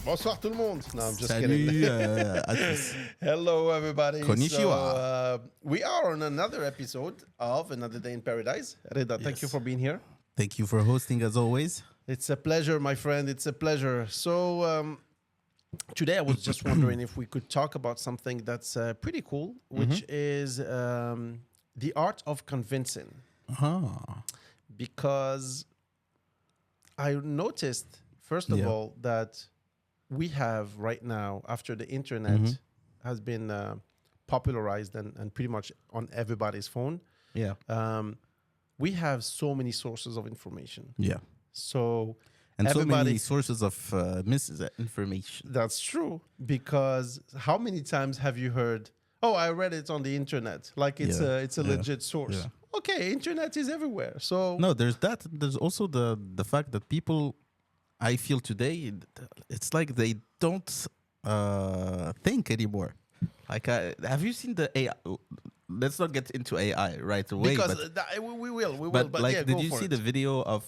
Bonsoir tout le monde. No, I'm just Salut, kidding. Atis. Hello, everybody. Konnichiwa. We are on another episode of Another Day in Paradise. Reda, thank you Yes. for being here. Thank you for hosting as always. It's a pleasure, my friend. It's a pleasure. So, today I was just wondering if we could talk about something that's pretty cool, which is the art of convincing. Ah, Because I noticed, first of Yeah. all, that we have right now, after the internet has been popularized and pretty much on everybody's phone, yeah, we have so many sources of information. yeah. So And so everybody, many sources of misinformation. that's true. Because how many times have you heard, "Oh, I read it on the internet," like it's Yeah, a yeah, legit source? yeah. Okay, internet is everywhere. So No, there's that. There's also the fact that people, I feel today, it's like they don't think anymore. Like, have you seen the AI? Let's not get into AI right away. because but we will. but like, yeah, did go you for see it. the video of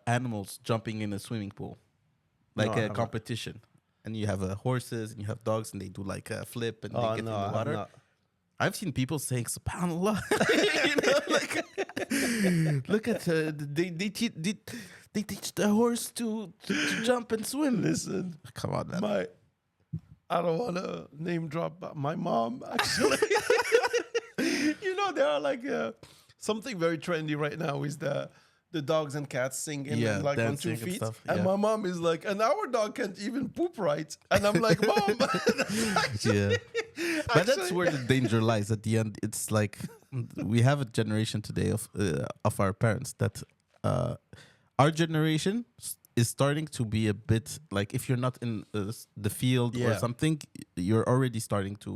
animals jumping in a swimming pool, like No, I a haven't. competition? And you have horses and you have dogs, and they do like a flip and Oh they get no, in I the have water. not. I've seen people saying "Subhanallah," you know, like look at they teach the horse to jump and swim. Listen, Come on, man. I don't want to name drop, but my mom actually. There are like something very trendy right now is the dogs and cats singing Yeah, and like on dancing 2 and feet. stuff, And yeah. my mom is like, and our dog can't even poop right. And I'm like, Mom, Yeah, but that's actually- where the danger lies. At the end, it's like we have a generation today of our parents that our generation is starting to be a bit like, if you're not in the field or Yeah. something, you're already starting to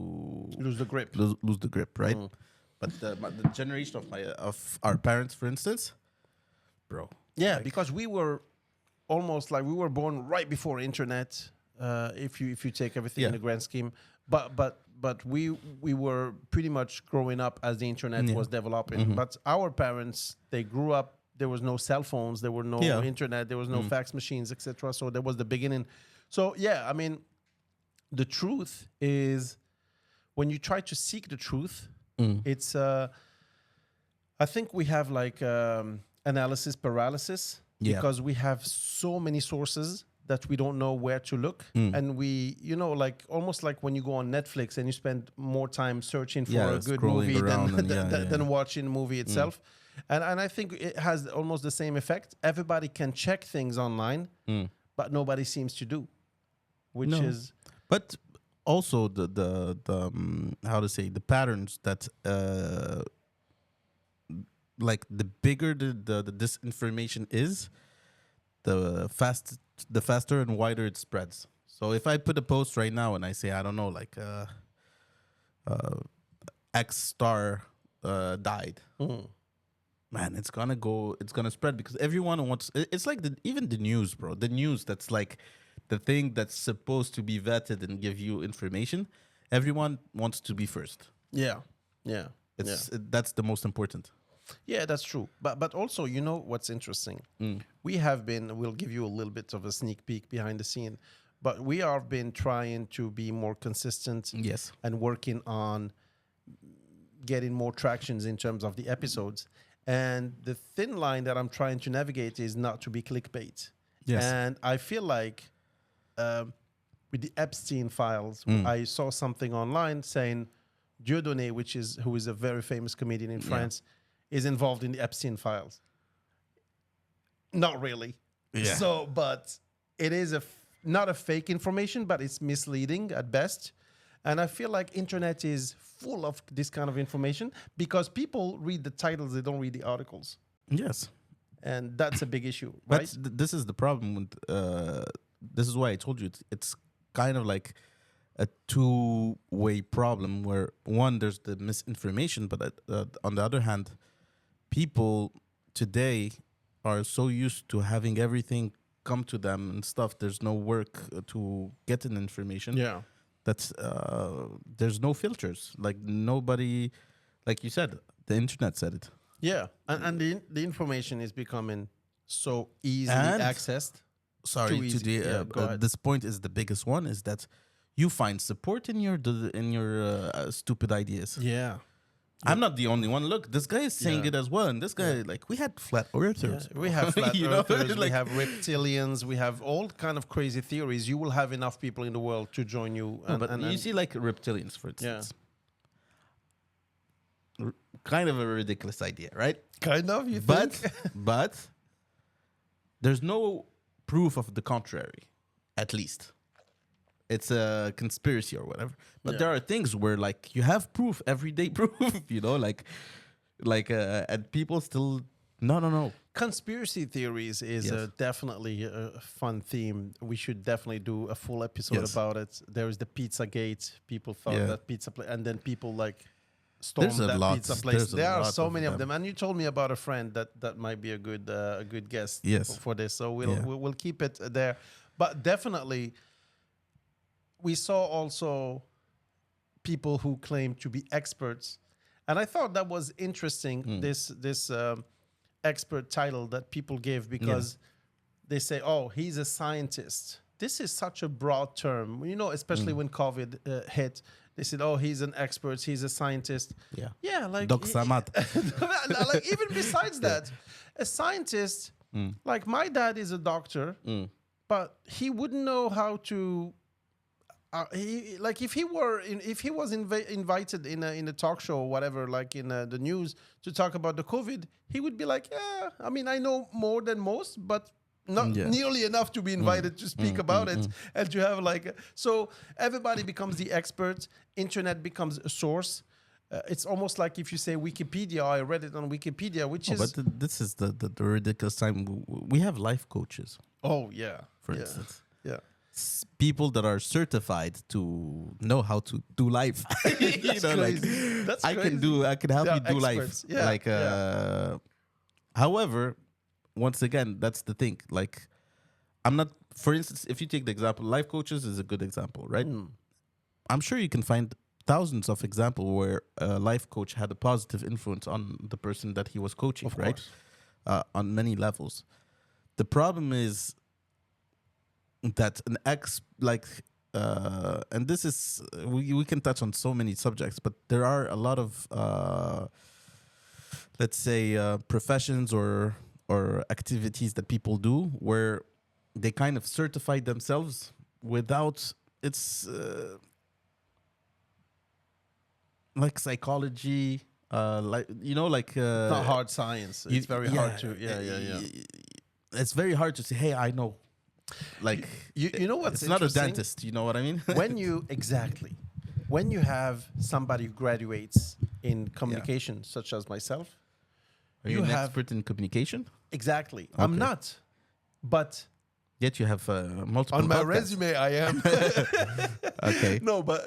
lose the grip. lose the grip, right? But the generation of our parents, for instance, bro. Yeah, because we were almost like we were born right before internet. If you take everything in Yeah. the grand scheme, but we were pretty much growing up as the internet Yeah. was developing. But our parents, they grew up. There was no cell phones. There were no Yeah. internet. There was no fax machines, etc. So that was the beginning. So yeah, I mean, the truth is, when you try to seek the truth, it's. I think we have like analysis paralysis Yeah. because we have so many sources that we don't know where to look, and we, like almost like when you go on Netflix and you spend more time searching for Yeah, a good scrolling movie around than and yeah. than watching the movie itself. And I think it has almost the same effect. Everybody can check things online, but nobody seems to do, which No. is But also the how to say, the patterns that like the bigger the disinformation is, the faster and wider it spreads. So if I put a post right now and I say, I don't know, like X star died, man, it's gonna spread because everyone wants. It's like even the news, bro. The news, that's like the thing that's supposed to be vetted and give you information. Everyone wants to be first. yeah. That's the most important. Yeah, that's true. But also, what's interesting? We have been, we'll give you a little bit of a sneak peek behind the scene, but we have been trying to be more consistent Yes. and working on getting more tractions in terms of the episodes. And the thin line that I'm trying to navigate is not to be clickbait. Yes. And I feel like with the Epstein files, I saw something online saying Dieudonné, who is a very famous comedian in France, is involved in the Epstein files. Not really. Yeah. So, but it is not a fake information, but it's misleading at best. And I feel like internet is full of this kind of information because people read the titles, they don't read the articles. Yes. And that's a big issue, But right? this is the problem with. This is why I told you it's kind of like a two-way problem where, one, there's the misinformation, but on the other hand, people today are so used to having everything come to them and stuff. There's no work to get an information. Yeah. That's there's no filters. Like nobody, like you said, the internet said it. Yeah. And the information is becoming so easily And accessed. sorry too to easy. the Yeah, go ahead. this point is the biggest one is that you find support in your stupid ideas. Yeah. I'm not the only one. Look, this guy is saying Yeah. it as well, and this guy like we had flat earthers. We have flat You know, earthers, we like- have reptilians, we have all kind of crazy theories. You will have enough people in the world to join you. No, but you see, like reptilians, for instance. Kind of a ridiculous idea, right? kind of, you But think? but there's no proof of the contrary, at least. It's a conspiracy or whatever. But Yeah. there are things where like you have proof, everyday proof, you know, like and people still no. Conspiracy theories is Yes. definitely a fun theme. We should definitely do a full episode Yes. about it. There is the Pizza Gate. People thought Yeah. that pizza place, and then people like stormed There's a that lot. pizza place. There's a There are lot so of many of them. them. And you told me about a friend that might be a good guest Yes. for this. So Yeah. we'll keep it there. But definitely, we saw also people who claim to be experts, and I thought that was interesting. Hmm. This expert title that people give because they say, "Oh, he's a scientist." This is such a broad term, you know. Especially Hmm. when COVID hit, they said, "Oh, he's an expert. He's a scientist." Yeah. Yeah, like Doc Samad. like even besides that, a scientist. Like my dad is a doctor, but he wouldn't know how to. He like if he was invited in a talk show or whatever, like in the news to talk about the COVID, he would be like, yeah, I mean, I know more than most, but not Yeah. nearly enough to be invited to speak about it and to have like. So everybody becomes the expert. Internet becomes a source. It's almost like if you say Wikipedia. I read it on Wikipedia, which is This is the ridiculous time. We have life coaches, oh yeah, for yeah, instance. yeah. People that are certified to know how to do life. That's crazy. That's I can crazy. help They you are do experts. life. Yeah, Like however, once again, that's the thing. Like I'm not, for instance, if you take the example, life coaches is a good example, right? I'm sure you can find thousands of examples where a life coach had a positive influence on the person that he was coaching, Of right? course. On many levels. The problem is that an and this is we can touch on so many subjects, but there are a lot of let's say professions or activities that people do where they kind of certify themselves without it's like psychology, like you know, like Not hard science. It's very hard to. Yeah. It's very hard to say, hey, I know. Like You know what's it's not a interesting? dentist, you know what I mean? when you have somebody who graduates in communication, such as myself, Are you you an have- expert in communication? exactly. I'm Okay. not, but Yet you have multiple on my podcasts. resume I am. Okay. No, but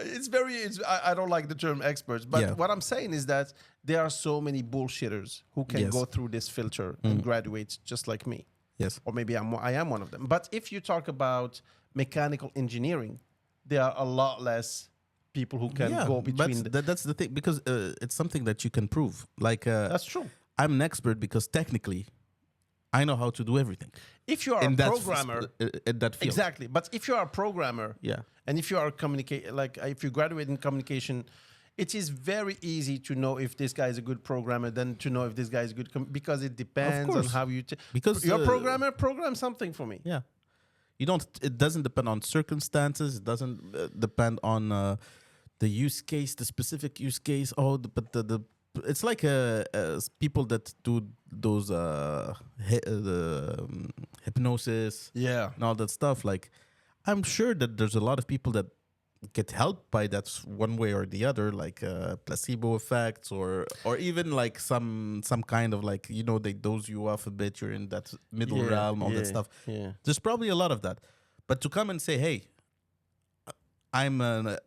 I don't like the term experts, but Yeah. what I'm saying is that there are so many bullshitters who can Yes. Mm. go through this filter and graduate just like me. Yes. Or maybe I am one of them. But if you talk about mechanical engineering, there are a lot less people who can go between. That's the thing, because it's something that you can prove. Like That's true. I'm an expert because technically I know how to do everything If you are in a that programmer, in that field. exactly. But if you are a programmer, Yeah. and if you are if you graduate in communication, it is very easy to know if this guy is a good programmer than to know if this guy is a good because it depends on course. how you. Because, your programmer program something for me. Yeah. You don't. It doesn't depend on circumstances. It doesn't depend on the use case, the specific use case. But the it's like people that do those hypnosis Yeah. and all that stuff. Like, I'm sure that there's a lot of people that get helped by that one way or the other, like placebo effects or even like some kind of like, you know, they dose you off a bit. You're in that middle realm, all that stuff. Yeah. There's probably a lot of that. But to come and say, hey, I'm a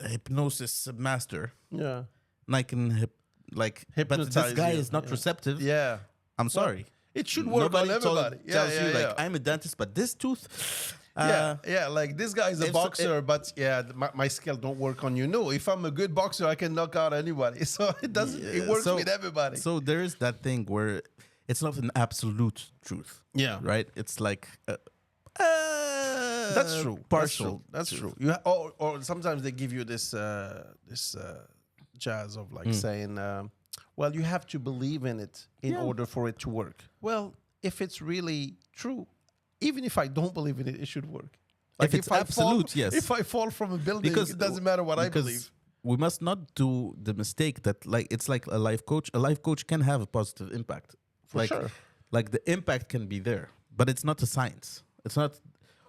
hypnosis master, Yeah. and I can but Hypnotize this guy you, is not yeah. receptive. Yeah. I'm sorry. It should work on everybody. tells you like I'm a dentist, but this tooth. Yeah, like this guy is a if- boxer, but yeah, my skill don't work on you. No, if I'm a good boxer, I can knock out anybody. So it doesn't. It works with everybody. So there is that thing where it's not an absolute truth. Yeah. Right. It's like That's true. Partial. That's true. Or sometimes they give you this jazz of like saying, well, you have to believe in it in order for it to work. Well, if it's really true, even if I don't believe in it, it should work. If it's absolute, yes. If I fall from a building, it doesn't matter what I believe. We must not do the mistake that like it's like a life coach. A life coach can have a positive impact. For sure. Like the impact can be there, but it's not a science. It's not.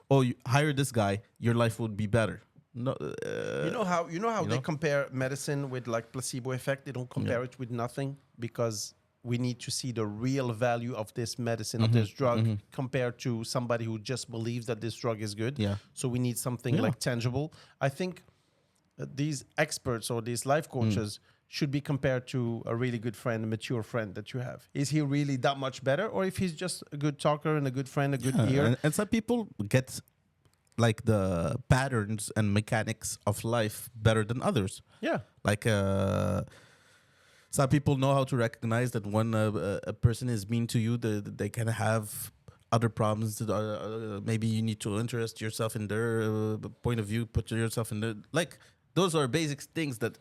Oh, you hire this guy, your life would be better. No, you know how they compare medicine with like placebo effect. They don't compare it with nothing because we need to see the real value of this medicine, of this drug, compared to somebody who just believes that this drug is good. Yeah. So we need something like tangible. I think these experts or these life coaches should be compared to a really good friend, a mature friend that you have. Is he really that much better? Or if he's just a good talker and a good friend, a good ear? And some people get like the patterns and mechanics of life better than others. Yeah. Like some people know how to recognize that when a person is mean to you, they can have other problems. Maybe you need to interest yourself in their point of view, put yourself in their... Like, those are basic things that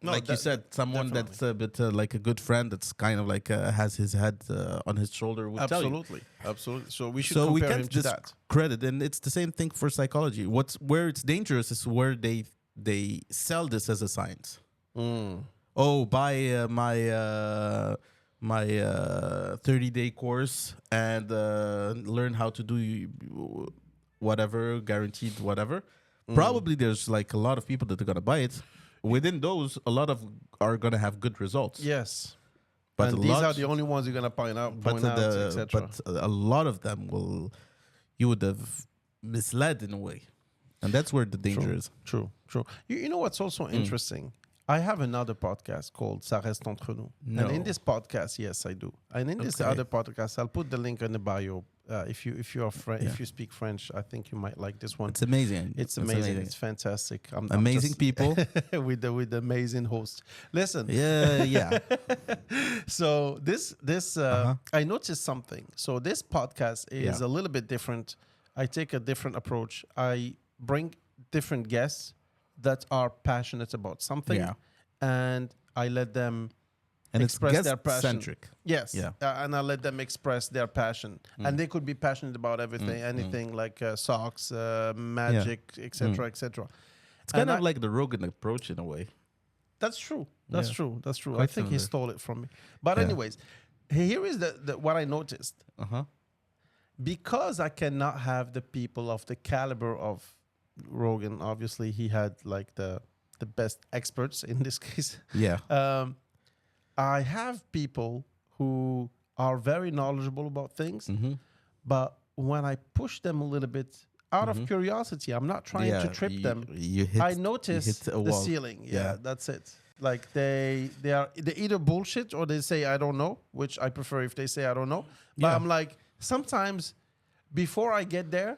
you said, someone definitely. that's a bit like a good friend that's kind of like has his head on his shoulder would tell you. Absolutely. So we should So we compare can't him to that. discredit, and it's the same thing for psychology. Where it's dangerous is where they sell this as a science. Oh, buy my 30-day course and learn how to do whatever, guaranteed whatever. Probably there's like a lot of people that are gonna buy it. Within those, a lot of are gonna have good results. Yes. But and these are the only ones you're gonna point out, etc. But a lot of them you would have misled in a way, and that's where the danger is. True. You know what's also interesting? I have another podcast called Ça reste entre nous. No. And in this podcast, yes, I do. And in this other podcast, I'll put the link in the bio. If you speak French, I think you might like this one. It's amazing. It's amazing. It's fantastic. Amazing people with the amazing host. Listen. Yeah. So this I noticed something. So this podcast is a little bit different. I take a different approach. I bring different guests that are passionate about something, and I let them express their passion. Centric. Yes, and I let them express their passion, and they could be passionate about everything, anything like socks, magic, etc., etc. It's kind of like the Rogan approach in a way. That's true. That's true. Quite I think he similar. stole it from me. But anyways, here is the what I noticed. Because I cannot have the people of the caliber of Rogan. Obviously, he had like the best experts in this case. Yeah. I have people who are very knowledgeable about things, but when I push them a little bit out of curiosity, I'm not trying to trip them. I notice the ceiling. Yeah, that's it. Like they either bullshit or they say I don't know, which I prefer if they say I don't know. But I'm like, sometimes before I get there,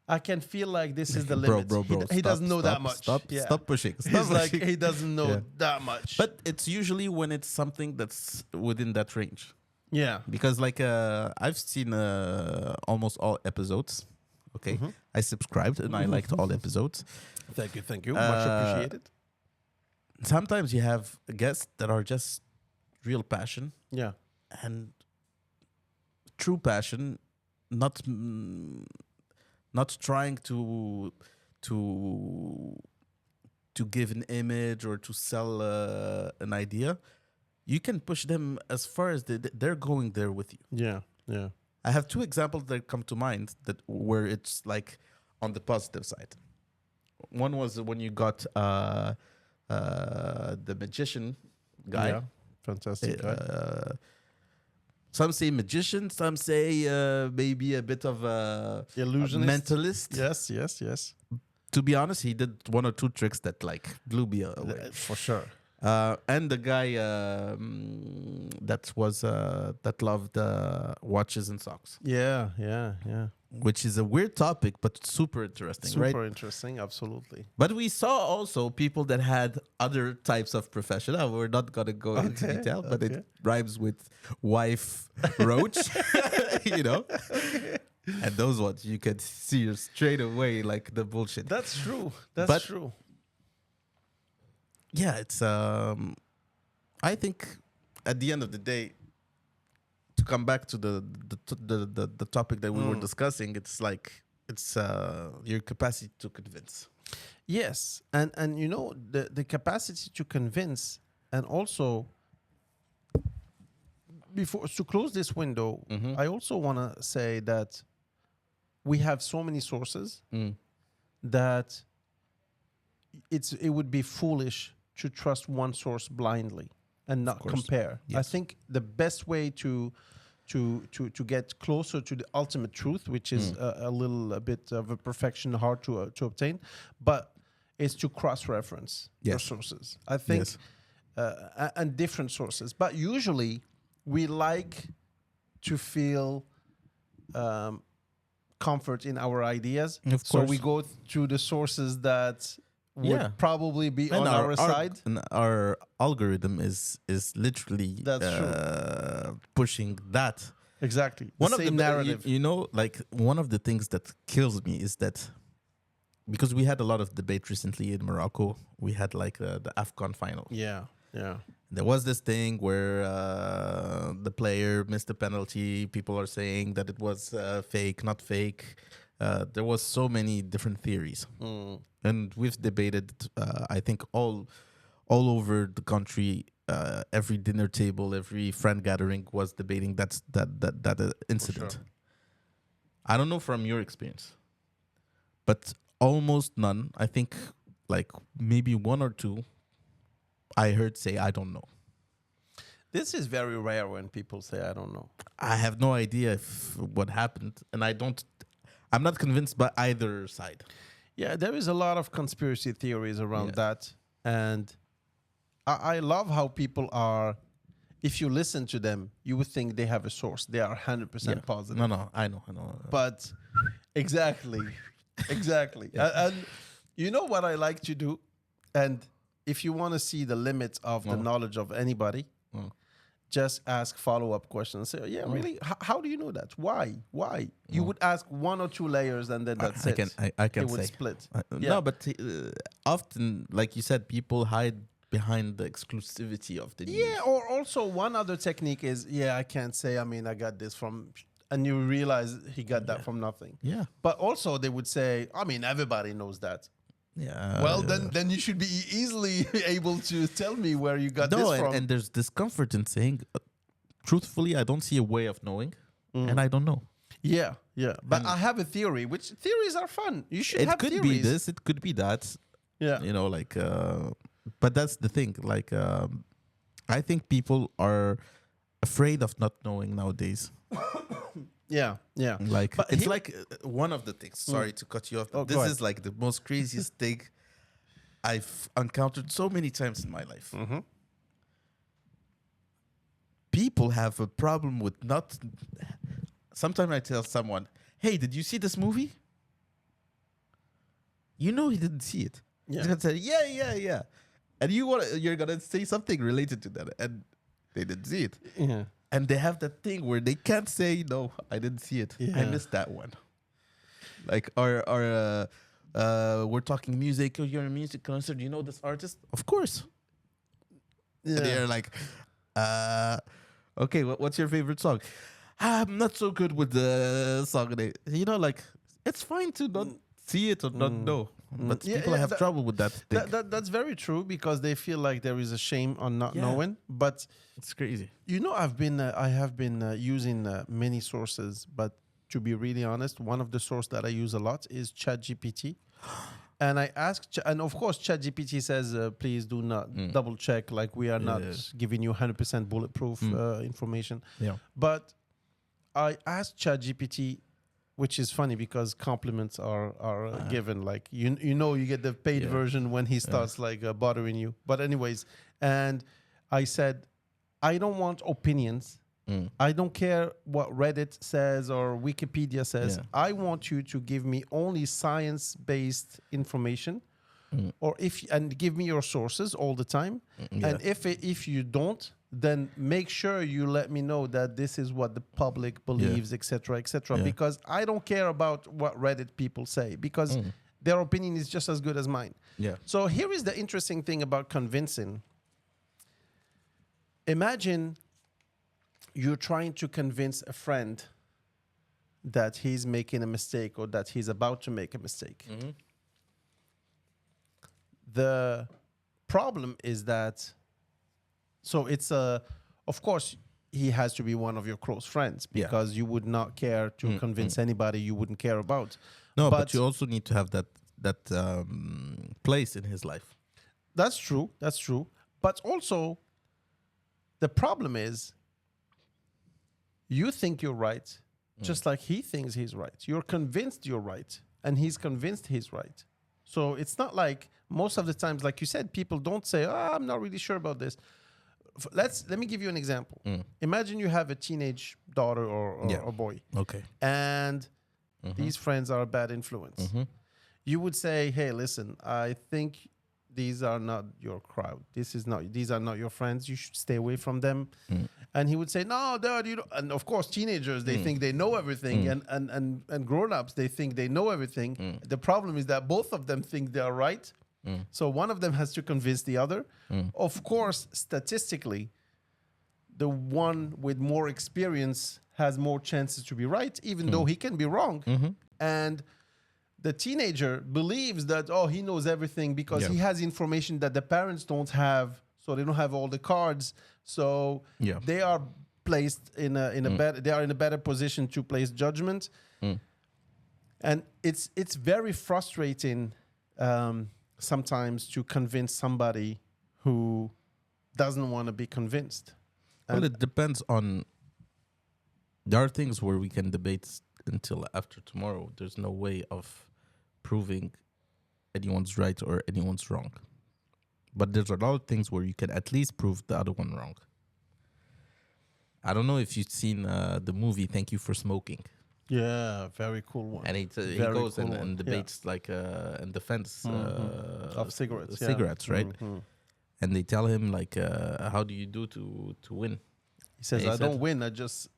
I can feel like this is the limit. Bro, he doesn't know that much. Stop pushing. He's like, he doesn't know that much. But it's usually when it's something that's within that range. Yeah. Because like I've seen almost all episodes. Okay. I subscribed and I liked all episodes. Thank you. Much appreciated. Sometimes you have guests that are just real passion. Yeah. And true passion, not trying to give an image or to sell an idea. You can push them as far as they're going there with you. Yeah. I have two examples that come to mind where it's like on the positive side. One was when you got the magician guy. Yeah. Fantastic guy. Some say magician, some say maybe a bit of a illusionist, mentalist. Yes. To be honest, he did one or two tricks that like blew me away. For sure. And the guy that loved watches and socks. Yeah. Which is a weird topic, but super interesting, right? Super interesting, absolutely. But we saw also people that had other types of profession. We're not going to go into detail, but it rhymes with wife roach, you know. And those ones you can see straight away like the bullshit. That's true. That's But- true. Yeah, it's I think at the end of the day, to come back to the topic that we were discussing, it's like it's your capacity to convince. Yes, and you know the capacity to convince, and also before to close this window, I also want to say that we have so many sources that it would be foolish to trust one source blindly and not course. compare. I Yes. think the best way to get closer to the ultimate truth, which is a bit of a perfection, hard to obtain, but is to cross-reference your Yes. sources. I think, Yes. and different sources. But usually, we like to feel comfort in our ideas. Of So we course. go through the sources that would Yeah. probably be on our side. And our algorithm is literally That's true. pushing that. Exactly. One the of same the narrative. you know, like one of the things that kills me is that because we had a lot of debate recently in Morocco, we had like the AFCON final. Yeah. Yeah. There was this thing where the player missed a penalty. People are saying that it was fake, not fake. There was so many different theories, and we've debated. I think all over the country, every dinner table, every friend gathering was debating that incident. sure. I don't know from your experience, but almost none. I think like maybe one or two. I heard say I don't know. This is very rare when people say, I don't know. I have no idea if what happened, and I'm not convinced by either side. Yeah, there is a lot of conspiracy theories around Yeah. that. And I love how people are, if you listen to them, you would think they have a source. They are 100% positive. No, I know. But exactly. And you know what I like to do? And if you want to see the limit of the knowledge of anybody, just ask follow-up questions. Say, yeah, really? How do you know that? Why? You would ask one or two layers and then that's it. I can It would say. split. No, but often, like you said, people hide behind the exclusivity of the news. Yeah, or also one other technique is, I can't say, I got this from, and you realize he got that from nothing. Yeah. But also they would say, everybody knows that. Yeah. Well, then you should be easily able to tell me where you got this from. and there's discomfort in saying, truthfully, I don't see a way of knowing, and I don't know. Yeah. But I have a theory, which theories are fun. You should have It could theories. be this, it could be that. Yeah. You know, like, but that's the thing. Like, I think people are afraid of not knowing nowadays. Yeah. Like, But it's here- like one of the things. Sorry to cut you off. But Oh, this go ahead. is like the most craziest thing I've encountered so many times in my life. People have a problem with not. Sometimes I tell someone, "Hey, did you see this movie?" You know he didn't see it. Yeah. He's gonna say, "Yeah," and you're gonna say something related to that, and they didn't see it. Yeah. And they have that thing where they can't say, no, I didn't see it. I Yeah. missed that one. Like, or we're talking music. Oh, you're a music concert. You know this artist? Of course. Yeah. And they're like, okay, what's your favorite song? I'm not so good with the song name. You know, like, it's fine to not see it or not know. But Yeah, people yeah, have that- trouble with that thing. That's very true because they feel like there is a shame on not Yeah. knowing. But It's crazy. I have been using many sources, but to be really honest, one of the sources that I use a lot is ChatGPT. And I asked, and of course, ChatGPT says, please do not double check, like we are not giving you 100% bulletproof information. Yeah. But I asked ChatGPT, which is funny because compliments are given. Like you get the paid Yeah. version when he starts like bothering you. But anyways, and I said, I don't want opinions. I don't care what Reddit says or Wikipedia says. Yeah. I want you to give me only science-based information, or and give me your sources all the time. Yeah. And if you don't, then make sure you let me know that this is what the public believes, etc., etc. Yeah. Because I don't care about what Reddit people say, because their opinion is just as good as mine. Yeah. So here is the interesting thing about convincing. Imagine you're trying to convince a friend that he's making a mistake or that he's about to make a mistake. The problem is that, so it's of course, he has to be one of your close friends, Yeah. because you would not care to convince anybody you wouldn't care about. No, but you also need to have that place in his life. That's true. That's true. But also, the problem is, you think you're right, just like he thinks he's right. You're convinced you're right, and he's convinced he's right. So it's not like, most of the times, like you said, people don't say, I'm not really sure about this. Let me give you an example. Imagine you have a teenage daughter or boy, Okay. and these friends are a bad influence. You would say, hey, listen, I think these are not your crowd. These are not your friends. You should stay away from them. And he would say, no, Dad, you know. And of course, teenagers, they think they know everything. And grown-ups, they think they know everything. The problem is that both of them think they are right. So one of them has to convince the other. Of course, statistically, the one with more experience has more chances to be right, even though he can be wrong. And the teenager believes that, he knows everything because he has information that the parents don't have, so they don't have all the cards. So they are placed in a better, they are in a better position to place judgment. And it's very frustrating sometimes to convince somebody who doesn't want to be convinced. Well, it depends on. There are things where we can debate until after tomorrow. There's no way of proving anyone's right or anyone's wrong. But there's a lot of things where you can at least prove the other one wrong. I don't know if you've seen the movie Thank You for Smoking. Yeah, very cool one. And he goes and debates and defends of cigarettes. Cigarettes, right? And they tell him like, how do you do to win? He says, I don't win. I just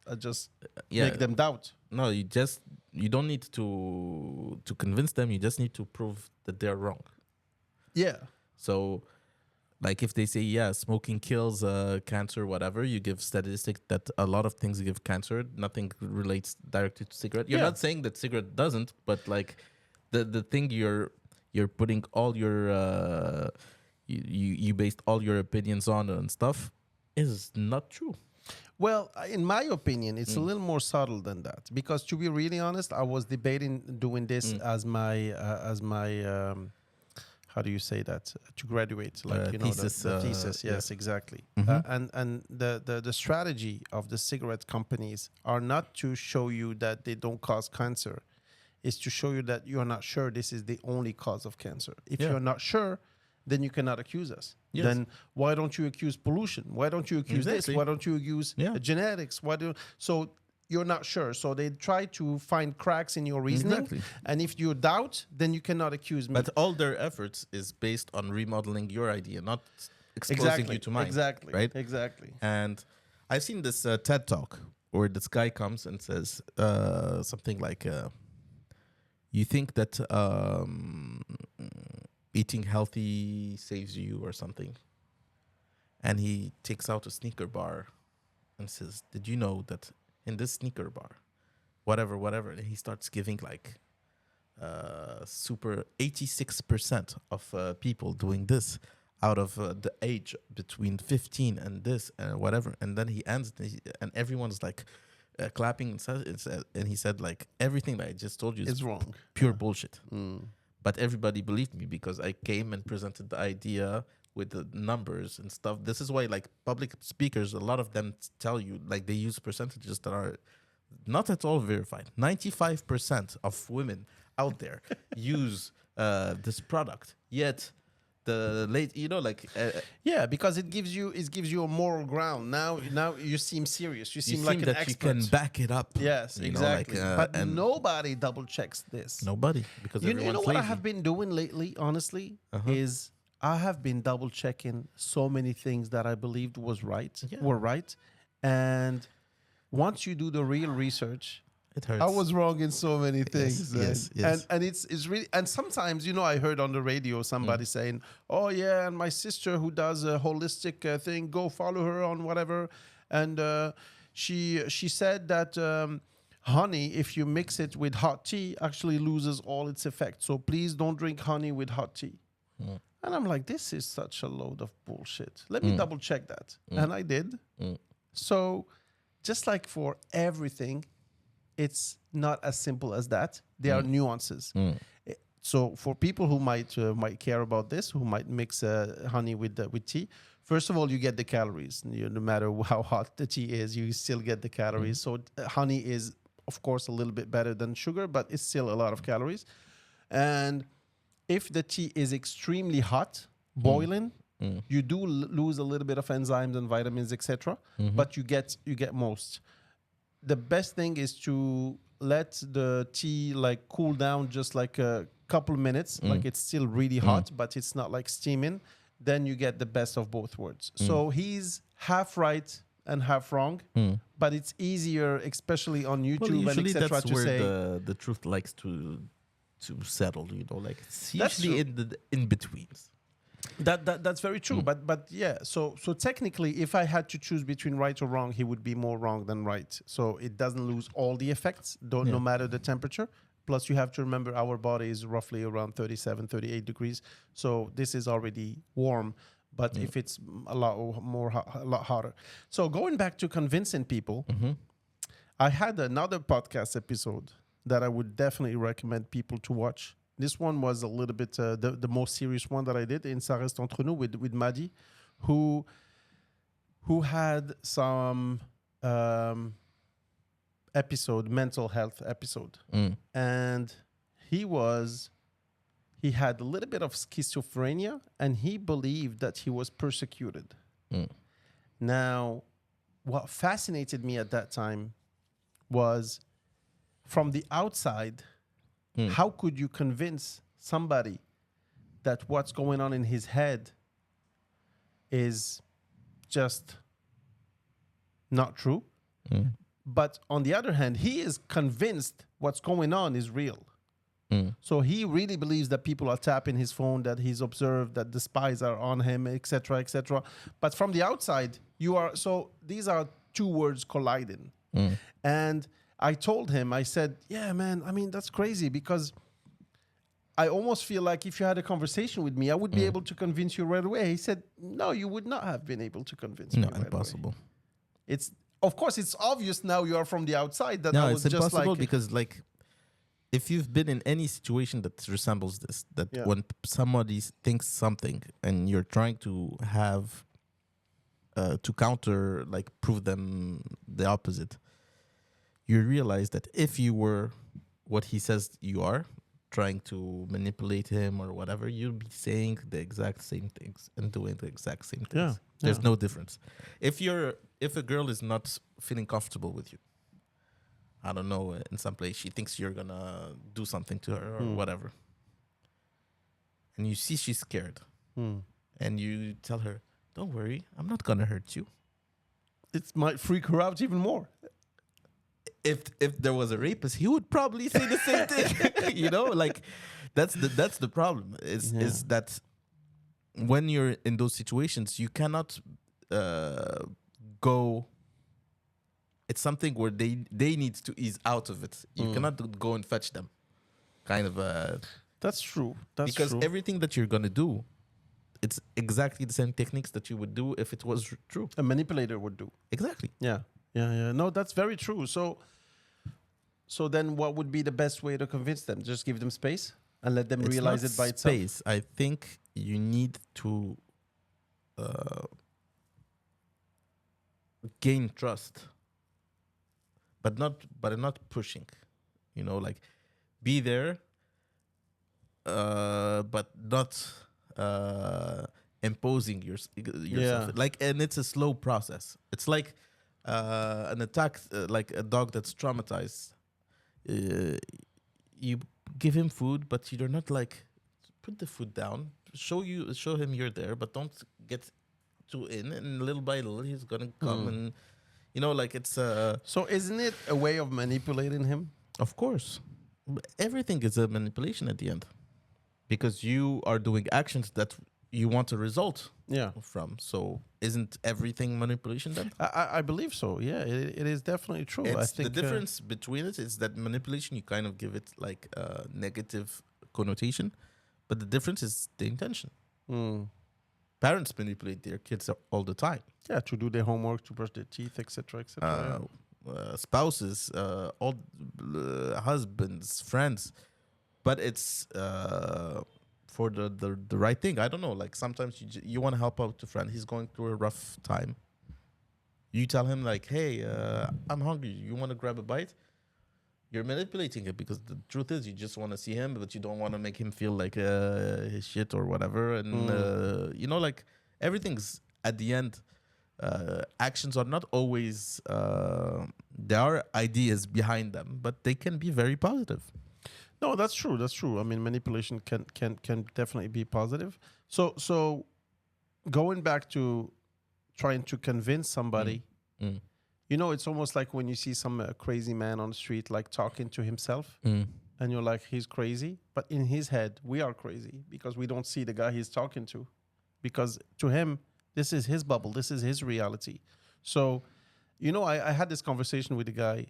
make them doubt. No, you don't need to convince them. You just need to prove that they're wrong. Yeah. So, like if they say, smoking kills cancer, whatever, you give statistics that a lot of things give cancer. Nothing relates directly to cigarette. You're not saying that cigarette doesn't, but like the thing you're putting all your you based all your opinions on and stuff is not true. Well, in my opinion, it's a little more subtle than that. Because to be really honest, I was debating doing this as my how do you say that, to graduate, like thesis, the thesis. Yes, exactly. And the strategy of the cigarette companies are not to show you that they don't cause cancer. It's to show you that you are not sure this is the only cause of cancer. If you're not sure, then you cannot accuse us. Yes. Then why don't you accuse pollution? Why don't you accuse this? Why don't you accuse genetics? So you're not sure. So they try to find cracks in your reasoning. Exactly. And if you doubt, then you cannot accuse me. But all their efforts is based on remodeling your idea, not exposing you to mine. Exactly. Right? Exactly. And I've seen this TED Talk where this guy comes and says something like, you think that eating healthy saves you or something. And he takes out a sneaker bar and says, did you know that in this sneaker bar, whatever, and he starts giving like super 86% of people doing this out of the age between 15 and this and whatever. And then he ends and everyone's like clapping and he said like, everything that I just told you is wrong. Pure bullshit. But everybody believed me because I came and presented the idea with the numbers and stuff. This is why like public speakers, a lot of them tell you like they use percentages that are not at all verified. 95% of women out there use this product. Yet the late, because it gives you a moral ground. Now you seem serious. You seem like an that expert. You can back it up. Yes, exactly. But and nobody double checks this. Nobody, because you know what I have been doing lately, honestly, is I have been double checking so many things that I believed Yeah. were right, and once you do the real research, It hurts. I was wrong in so many things, yes, man. yes. And it's really, and sometimes, you know, I heard on the radio somebody saying, "Oh yeah, and my sister who does a holistic thing, go follow her on whatever," and she said that honey, if you mix it with hot tea, actually loses all its effect. So please don't drink honey with hot tea. And I'm like, this is such a load of bullshit. Let me double check that, and I did. So, just like for everything, it's not as simple as that. There are nuances. So for people who might care about this, who might mix honey with tea, first of all, you get the calories. No matter how hot the tea is, you still get the calories. So honey is, of course, a little bit better than sugar, but it's still a lot of calories. And if the tea is extremely hot, boiling, you do lose a little bit of enzymes and vitamins, etc. But you get most. The best thing is to let the tea like cool down just like a couple minutes, like it's still really hot, but it's not like steaming. Then you get the best of both worlds. So he's half right and half wrong, but it's easier, especially on YouTube and usually etc. that's to where say the truth likes to settle. You know, like it's That's usually in the in betweens. that's very true. But yeah, so technically, if I had to choose between right or wrong, he would be more wrong than right. So it doesn't lose all the effects, no matter the temperature. Plus, you have to remember our body is roughly around 37, 38 degrees. So this is already warm. But if it's a lot hotter. So going back to convincing people, I had another podcast episode that I would definitely recommend people to watch. This one was a little bit the most serious one that I did in Ça reste entre nous with Madi, who had some mental health episode, and he had a little bit of schizophrenia, and he believed that he was persecuted. Now, what fascinated me at that time was, from the outside, how could you convince somebody that what's going on in his head is just not true? But on the other hand, he is convinced what's going on is real. So he really believes that people are tapping his phone, that he's observed, that the spies are on him, etc., etc. But from the outside, so these are two worlds colliding. And I told him, I said, yeah, man, I mean, that's crazy, because I almost feel like if you had a conversation with me, I would be able to convince you right away. He said, no, you would not have been able to convince me No, right impossible. away. Of course, it's obvious now you are from the outside that No, I it's was just impossible like, because, like, if you've been in any situation that resembles this, that Yeah. when somebody thinks something and you're trying to have to counter, like, prove them the opposite, you realize that if you were what he says you are, trying to manipulate him or whatever, you'll be saying the exact same things and doing the exact same things. Yeah, There's yeah. no difference. If a girl is not feeling comfortable with you, I don't know, in some place she thinks you're gonna do something to her or whatever, and you see she's scared, and you tell her, "Don't worry, I'm not gonna hurt you." it might freak her out even more. If there was a rapist, he would probably say the same thing. You know, like that's the problem. Is that when you're in those situations, you cannot go. It's something where they need to ease out of it. You cannot go and fetch them, kind of. That's true. That's because true. everything that you're gonna do, it's exactly the same techniques that you would do if it was true. A manipulator would do. Exactly. Yeah. No, that's very true. So then what would be the best way to convince them? Just give them space and let them It's realize not it by itself? space. I think you need to gain trust, but not pushing. You know, like be there, but not imposing yourself. Like, and it's a slow process. It's like an attack, like a dog that's traumatized. You give him food, but you're not like, put the food down, show him you're there, but don't get too in. And little by little, he's gonna come and like it's So isn't it a way of manipulating him? of course, everything is a manipulation at the end, because you are doing actions that you want a result Yeah. from. So isn't everything manipulation then? I believe so. Yeah, it is definitely true. I It's think the difference between it is that manipulation, you kind of give it like a negative connotation, but the difference is the intention. Parents manipulate their kids all the time. yeah, to do their homework, to brush their teeth, etc., etc. Spouses, all husbands, friends, but it's for the right thing. I don't know. Like sometimes you want to help out a friend. He's going through a rough time. You tell him like, "Hey, I'm hungry. You want to grab a bite?" You're manipulating it, because the truth is you just want to see him, but you don't want to make him feel like his shit or whatever. And like everything's at the end. Actions are not always. There are ideas behind them, but they can be very positive. No, that's true. That's true. I mean, manipulation can definitely be positive. So going back to trying to convince somebody, it's almost like when you see some crazy man on the street, like talking to himself, and you're like, he's crazy, but in his head, we are crazy because we don't see the guy he's talking to, because to him, this is his bubble, this is his reality. So, I had this conversation with a guy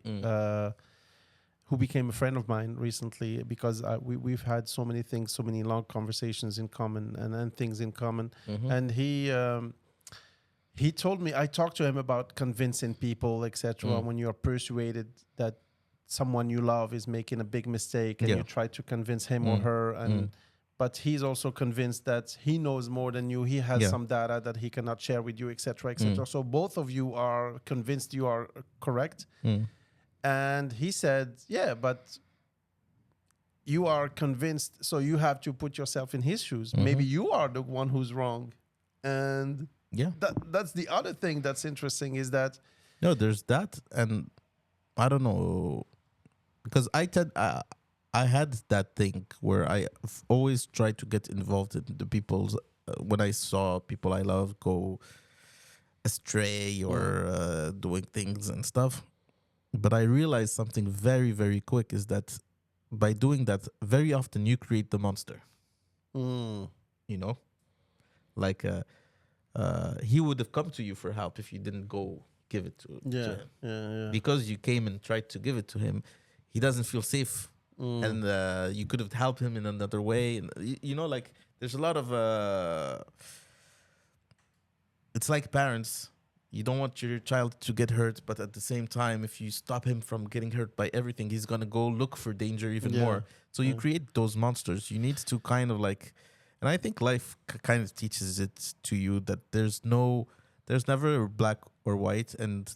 who became a friend of mine recently, because we've had so many things, so many long conversations in common and things in common. And he told me, I talked to him about convincing people, etc. When you are persuaded that someone you love is making a big mistake, and you try to convince him or her, but he's also convinced that he knows more than you. He has some data that he cannot share with you, etc., etc. So both of you are convinced you are correct. And he said, yeah, but you are convinced, so you have to put yourself in his shoes. Maybe you are the one who's wrong. And that's the other thing that's interesting, is that no, there's that. And I don't know, because I had that thing where I always tried to get involved in the people's when I saw people I love go astray or doing things and stuff. But I realized something very, very quick, is that by doing that, very often you create the monster. Like he would have come to you for help if you didn't go give it to him. Yeah. Because you came and tried to give it to him, he doesn't feel safe. And you could have helped him in another way. And like there's a lot of it's like parents. You don't want your child to get hurt, but at the same time, if you stop him from getting hurt by everything, he's gonna go look for danger even more. So you create those monsters. You need to kind of like, and I think life kind of teaches it to you that there's never black or white, and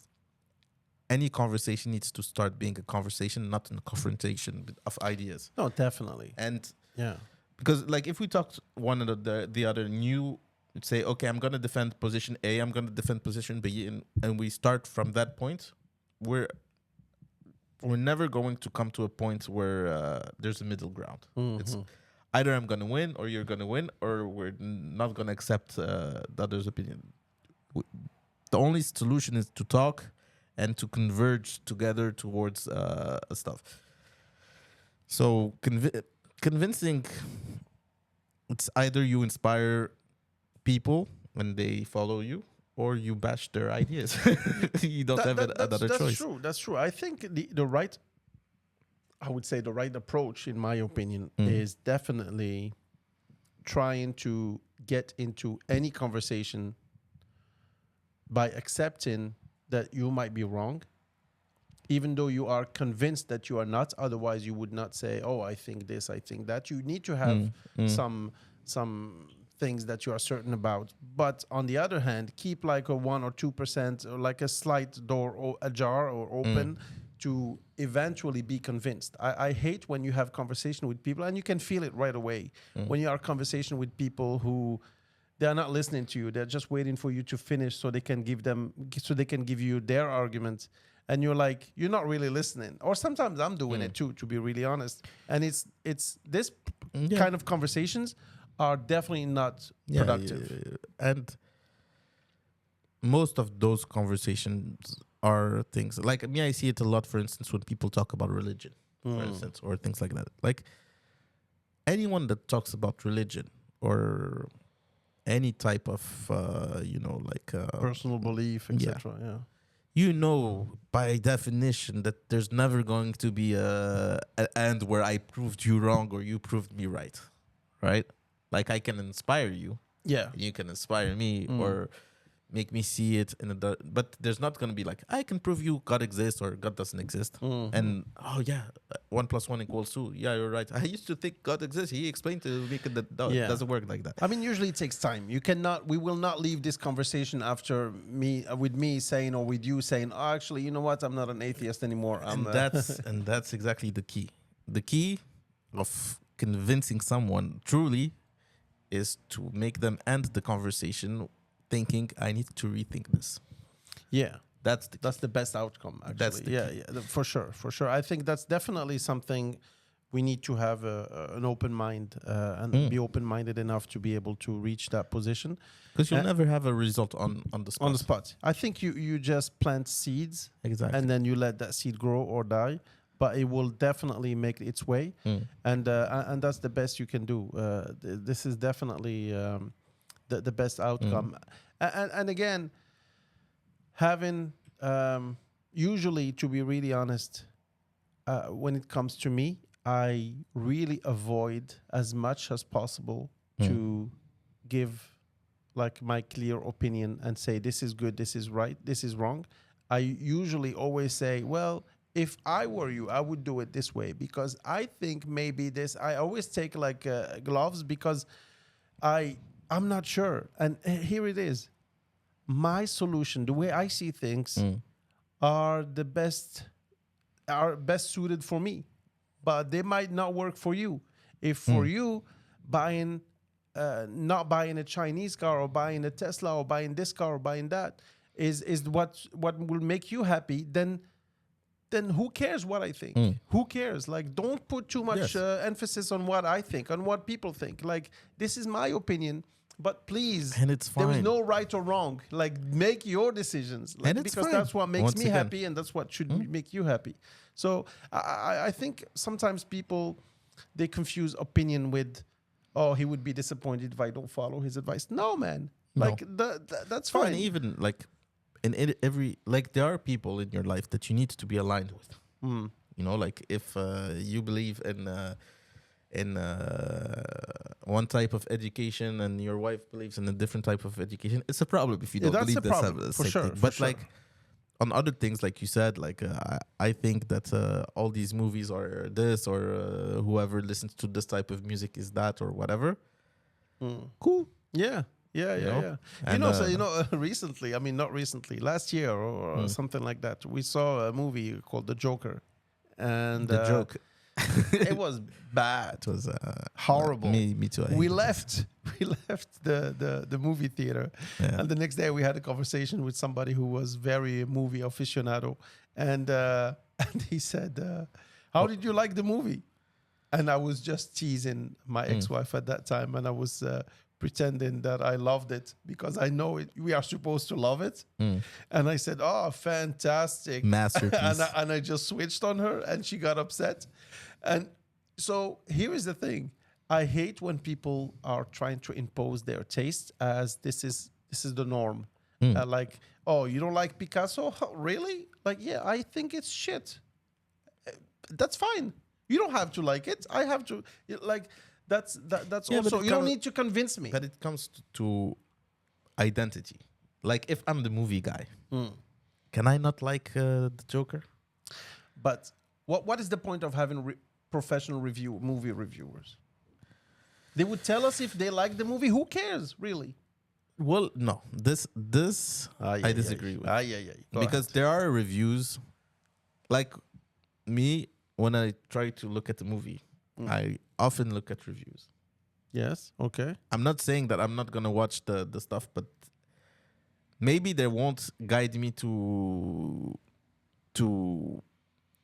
any conversation needs to start being a conversation, not a confrontation of ideas. No, definitely. And Yeah. because like if we talked one another the other, and you would say, okay, I'm going to defend position A, I'm going to defend position B, and we start from that point, we're never going to come to a point where there's a middle ground. It's either I'm going to win or you're going to win, or we're not going to accept the other's opinion. The only solution is to talk and to converge together towards stuff. So convincing, it's either you inspire people and they follow you, or you bash their ideas. You don't have another choice. That's true. I think the right, I would say the right approach, in my opinion, is definitely trying to get into any conversation by accepting that you might be wrong, even though you are convinced that you are not. Otherwise, you would not say, "Oh, I think this, I think that." You need to have some things that you are certain about. But on the other hand, keep like a 1 or 2%, or like a slight door ajar or open to eventually be convinced. I hate when you have conversation with people, and you can feel it right away when you are conversation with people who they're not listening to you. They're just waiting for you to finish so they can give you their argument. And you're like, you're not really listening. Or sometimes I'm doing it too, to be really honest. And it's this kind of conversations are definitely not productive. And most of those conversations are things like me. I see it a lot, for instance, when people talk about religion, for instance, or things like that. Like anyone that talks about religion or any type of, Personal belief, etc. Yeah. you know, by definition, that there's never going to be an end where I proved you wrong or you proved me right? Like I can inspire you, Yeah. and you can inspire me, or make me see it in a but there's not going to be like I can prove you God exists or God doesn't exist. And 1+1 = 2. Yeah, you're right. I used to think God exists. He explained to me that no, it doesn't work like that. I mean, usually it takes time. We will not leave this conversation after with me saying, or with you saying, oh, actually, you know what? I'm not an atheist anymore. And that's exactly the key. The key of convincing someone truly is to make them end the conversation thinking, I need to rethink this. Yeah. That's the best outcome, actually. That's the key. For sure. I think that's definitely something we need to have an open mind and be open-minded enough to be able to reach that position. Because you'll never have a result on the spot. On the spot. I think you just plant seeds. Exactly. And then you let that seed grow or die. But it will definitely make its way. And that's the best you can do. This is definitely the best outcome. And again, having usually, to be really honest, when it comes to me, I really avoid as much as possible to give like my clear opinion and say this is good, this is right, this is wrong. I usually always say, well, if I were you, I would do it this way because I think maybe this. I always take like gloves because I'm not sure. And here it is. My solution, the way I see things, are best suited for me, but they might not work for you. If for you, not buying a Chinese car or buying a Tesla or buying this car or buying that is what will make you happy, then who cares what I think? Who cares? Like, don't put too much emphasis on what I think, on what people think. Like, this is my opinion. But please, and it's fine. There is no right or wrong. Like, make your decisions, like, and it's because fine. That's what makes Once me again. happy, and that's what should make you happy. So I think sometimes people, they confuse opinion with, oh, he would be disappointed if I don't follow his advice. No, man. No. Like that's fine. fine. Even like in every, like, there are people in your life that you need to be aligned with. You know, like if you believe in one type of education and your wife believes in a different type of education, it's a problem if you don't that's believe a the problem, same for sure, thing. for But sure. like on other things, like you said, like I think that all these movies are this, or whoever listens to this type of music is that, or whatever. Cool. Yeah. And, Recently, I mean, not recently, last year or something like that, we saw a movie called The Joker. And The joke. it was bad. It was horrible. Me too. We left the movie theater, and the next day we had a conversation with somebody who was very movie aficionado, and he said, "How did you like the movie?" And I was just teasing my ex-wife at that time, and I was pretending that I loved it because I know it. We are supposed to love it, and I said, "Oh, fantastic, masterpiece!" and I just switched on her, and she got upset. And so here is the thing: I hate when people are trying to impose their taste as this is the norm. Like, oh, you don't like Picasso? Really? Like, yeah, I think it's shit. That's fine. You don't have to like it. I have to like. That's also. You don't need to convince me. But it comes to identity. Like, if I'm the movie guy, can I not like the Joker? But what is the point of having professional movie reviewers? They would tell us if they like the movie. Who cares, really? Well, no. This I disagree with. Because there are reviews, like me, when I try to look at the movie, I often look at reviews. Yes. Okay. I'm not saying that I'm not gonna watch the stuff, but maybe they won't guide me to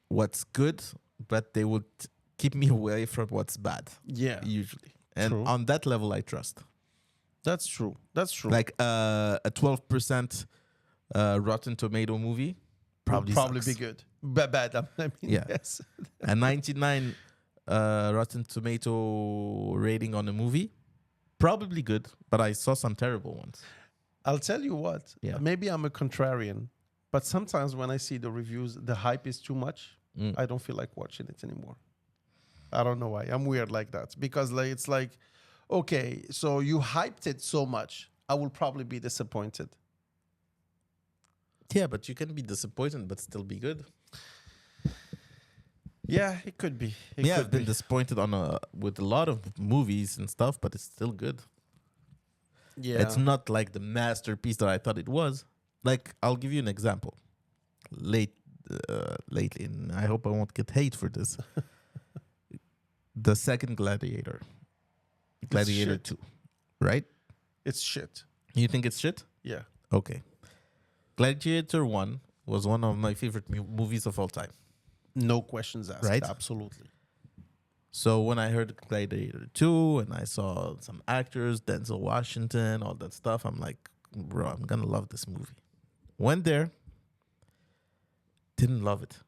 what's good, but they would keep me away from what's bad. Yeah. Usually. And True. on that level, I trust. That's true. That's true. Like a 12% Rotten Tomato movie probably probably sucks. be good. Bad. I mean, Yeah. yes. A 99 Rotten Tomato rating on a movie, probably good, but I saw some terrible ones. I'll tell you what. Yeah. Maybe I'm a contrarian, but sometimes when I see the reviews, the hype is too much. I don't feel like watching it anymore. I don't know why. I'm weird like that because like it's like, okay, so you hyped it so much, I will probably be disappointed. Yeah, but you can be disappointed but still be good. Yeah, it could be. It Yeah, could I've been be. disappointed with a lot of movies and stuff, but it's still good. Yeah. It's not like the masterpiece that I thought it was. Like, I'll give you an example. Lately, and I hope I won't get hate for this. The second Gladiator. Gladiator shit. 2. Right? It's shit. You think it's shit? Yeah. Okay. Gladiator 1 was one of my favorite movies of all time. No questions asked. Right? Absolutely. So when I heard Gladiator 2 and I saw some actors, Denzel Washington, all that stuff, I'm like, bro, I'm going to love this movie. Went there, didn't love it.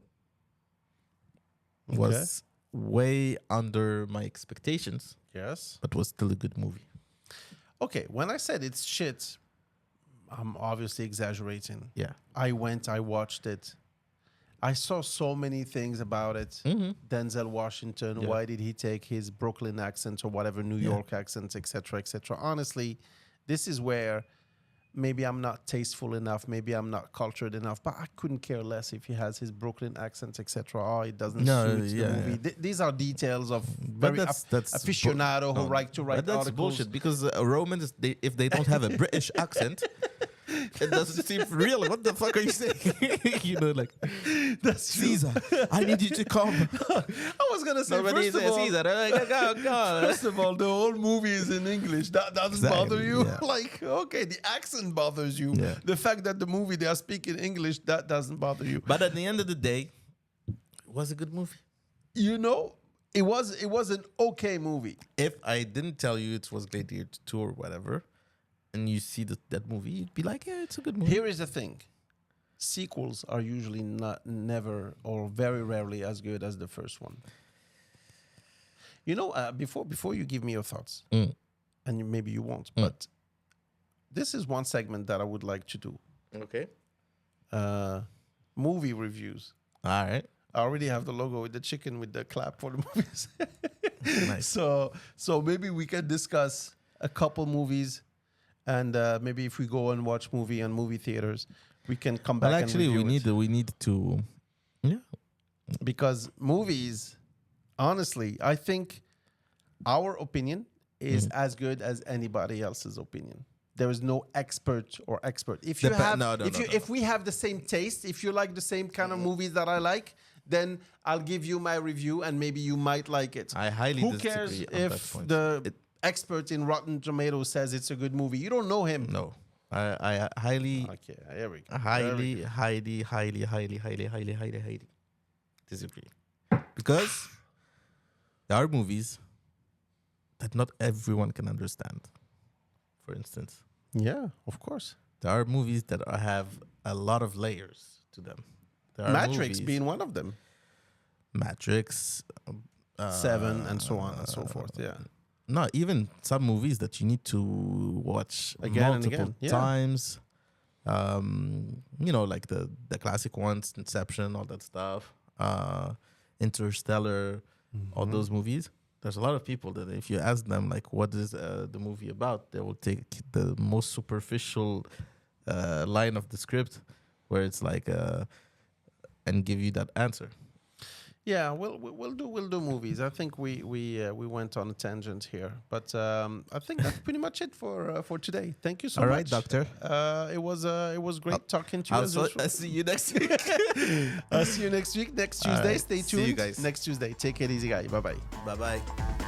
Was way under my expectations, Yes. but was still a good movie. Okay. When I said it's shit, I'm obviously exaggerating. Yeah. I watched it. I saw so many things about it. Denzel Washington, Yeah. why did he take his Brooklyn accent or whatever, New York accent, etc., etc. Honestly, this is where maybe I'm not tasteful enough, maybe I'm not cultured enough, but I couldn't care less if he has his Brooklyn accent, etc. Oh, it doesn't suit the movie. These are details of very that's aficionado who like to write but that's articles. bullshit because Romans, if they don't have a British accent, it doesn't seem real. What the fuck are you saying? You know, like, That's true. Caesar, I need you to come. I was gonna say, Nobody first of says all, Caesar. Go. First of all, the whole movie is in English. That doesn't bother Exactly, you. yeah. Like, okay, the accent bothers you. Yeah. The fact that the movie they are speaking English, that doesn't bother you. But at the end of the day, it was a good movie. You know, it was an okay movie. If I didn't tell you it was Gladiator 2 or whatever, and you see that movie, you'd be like, yeah, it's a good movie. Here is the thing. Sequels are usually never or very rarely as good as the first one. You know, before you give me your thoughts, and maybe you won't, but this is one segment that I would like to do. Okay. Movie reviews. All right. I already have the logo with the chicken with the clap for the movies. Nice. So maybe we can discuss a couple movies, and maybe if we go and watch movie on movie theaters, we can come back. Well, actually, and we review need to. Yeah. because movies, honestly, I think our opinion is as good as anybody else's opinion. There is no expert or expert. If you have, if we have the same taste, if you like the same kind of movies that I like, then I'll give you my review, and maybe you might like it. I highly Who disagree cares on that if point. the expert in Rotten Tomatoes says it's a good movie? You don't know him. No. I highly, Okay, here we go. highly disagree. Because there are movies that not everyone can understand. For instance, Yeah, of course. there are movies that have a lot of layers to them. There are Matrix movies- being one of them. Matrix, Seven and so on and so forth. Yeah. No, even some movies that you need to watch Again and multiple again, yeah. times. You know, like the classic ones, Inception, all that stuff. Interstellar, all Mm-hmm. those movies. There's a lot of people that if you ask them like what is the movie about, they will take the most superficial line of the script, where it's like and give you that answer. Yeah, we'll do movies. I think we went on a tangent here, but I think that's pretty much it for today. Thank you so All much, right, doctor. It was great talking to you. as usual. I'll see you next week. I'll see you next week, next All Tuesday. right, Stay see tuned. you guys. Next Tuesday. Take it easy, guys. Bye bye. Bye bye.